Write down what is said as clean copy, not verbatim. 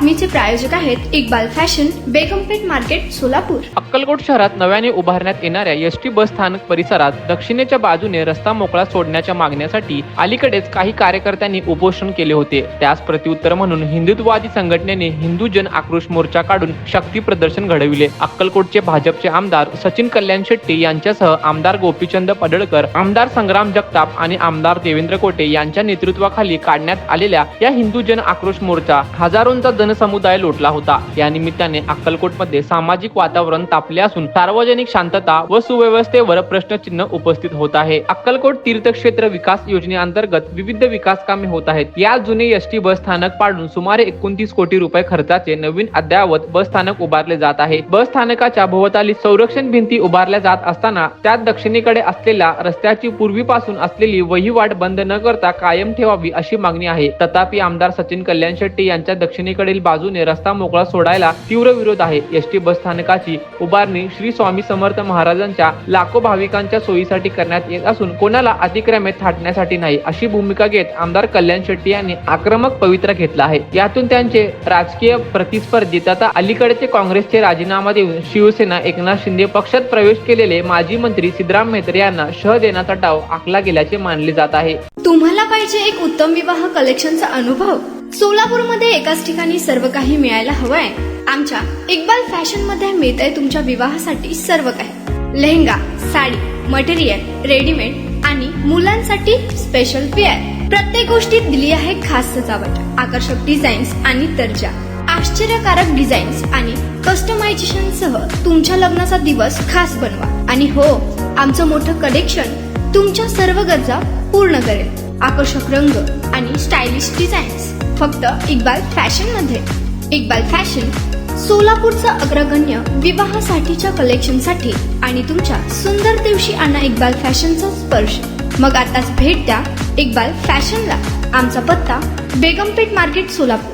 बातमीचे प्रायोजक आहेत Iqbal fashion, बेगमपेठ market, Solapur. Akkalkot शहरात नव्याने उभारण्यात येणाऱ्या एसटी बस स्थानक परिसरात दक्षिणेच्या बाजूने रस्ता मोकळा सोडण्याच्या मागण्यासाठी अलीकडेच काही कार्यकर्त्यांनी उपोषण केले होते। त्यास प्रत्युत्तर म्हणून हिंदुत्ववादी संघटनेने हिंदू जन आक्रोश मोर्चा काढून शक्ती प्रदर्शन घडविले। अक्कलकोटचे भाजपचे आमदार सचिन कल्याण शेट्टी यांच्यासह आमदार गोपीचंद पडळकर, आमदार संग्राम जगताप आणि आमदार देवेंद्र कोटे यांच्या नेतृत्वाखाली काढण्यात आलेल्या या हिंदू जन आक्रोश मोर्चा हजारोंचा जनसमुदाय लोटला होता। या निमित्ताने अक्कलकोटमध्ये सामाजिक वातावरण तापले असून सार्वजनिक शांतता व सुव्यवस्थेवर प्रश्नचिन्ह उपस्थित होत आहे। अक्कलकोट तीर्थक्षेत्र विकास योजनेअंतर्गत विविध विकास कामे होत आहेत। या जुने एसटी बस स्थानक पाडून सुमारे 29 कोटी रुपये खर्चाचे नवीन अद्ययावत बस स्थानक उभारले जात आहे। बस स्थानकाच्या भोवताली संरक्षण भिंती उभारल्या जात असताना त्यात दक्षिणेकडे असलेल्या रस्त्याची पूर्वीपासून असलेली वहिवाट बंद न करता कायम ठेवावी अशी मागणी आहे। तथापि आमदार सचिन कल्याण शेट्टी यांच्या दक्षिणेकडील बाजूने रस्ता मोकळा सोडायला तीव्र विरोध आहे। एसटी बस स्थानकाची उभारणी श्री स्वामी समर्थ महाराजांच्या लाखो भाविकांच्या सोयीसाठी करण्यात येत असून कोणाला अतिक्रमेत थाटण्यासाठी नाही अशी भूमिका घेत आमदार कल्याण शेट्टी यांनी आक्रमक पवित्रा घेतला आहे। यातून त्यांचे राजकीय प्रतिस्पर्धी तथा अलीकडेचे काँग्रेसचे राजीनामा देऊन शिवसेना एकनाथ शिंदे पक्षात प्रवेश केलेले माजी मंत्री सिद्धराम म्हेत्रे यांना शह देण्याचा डाव आखला गेल्याचे मानले जात आहे। तुम्हाला पाहिजे एक उत्तम विवाह कलेक्शनचा अनुभव? सोलापूरमध्ये एकाच ठिकाणी सर्व काही मिळायला हवंय। आमच्या इक्बाल फॅशन मध्ये मिळतंय तुमच्या विवाहासाठी सर्व काही। लेहंगा, साडी, मटेरियल, रेडीमेड आणि मुलांसाठी स्पेशल वेअर। प्रत्येक गोष्टीत दिली आहे खास सजावट, आकर्षक डिझाईन्स आणि दर्जा, आश्चर्यकारक डिझाईन्स आणि कस्टमायझेशन सह तुमच्या लग्नाचा दिवस खास बनवा। आणि हो, आमचं मोठं कलेक्शन तुमच्या सर्व गरजा पूर्ण करेल। आकर्षक रंग आणि स्टायलिश डिझाईन्स फक्त इक्बाल फॅशन मध्ये। इक्बाल फॅशन सोलापूरचा अग्रगण्य विवाहासाठीच्या कलेक्शनसाठी आणि तुमच्या सुंदर दिवशी आणा इक्बाल फॅशनचा स्पर्श। मग आताच भेट द्या इक्बाल फॅशनला। आमचा पत्ता बेगमपेठ मार्केट, सोलापूर।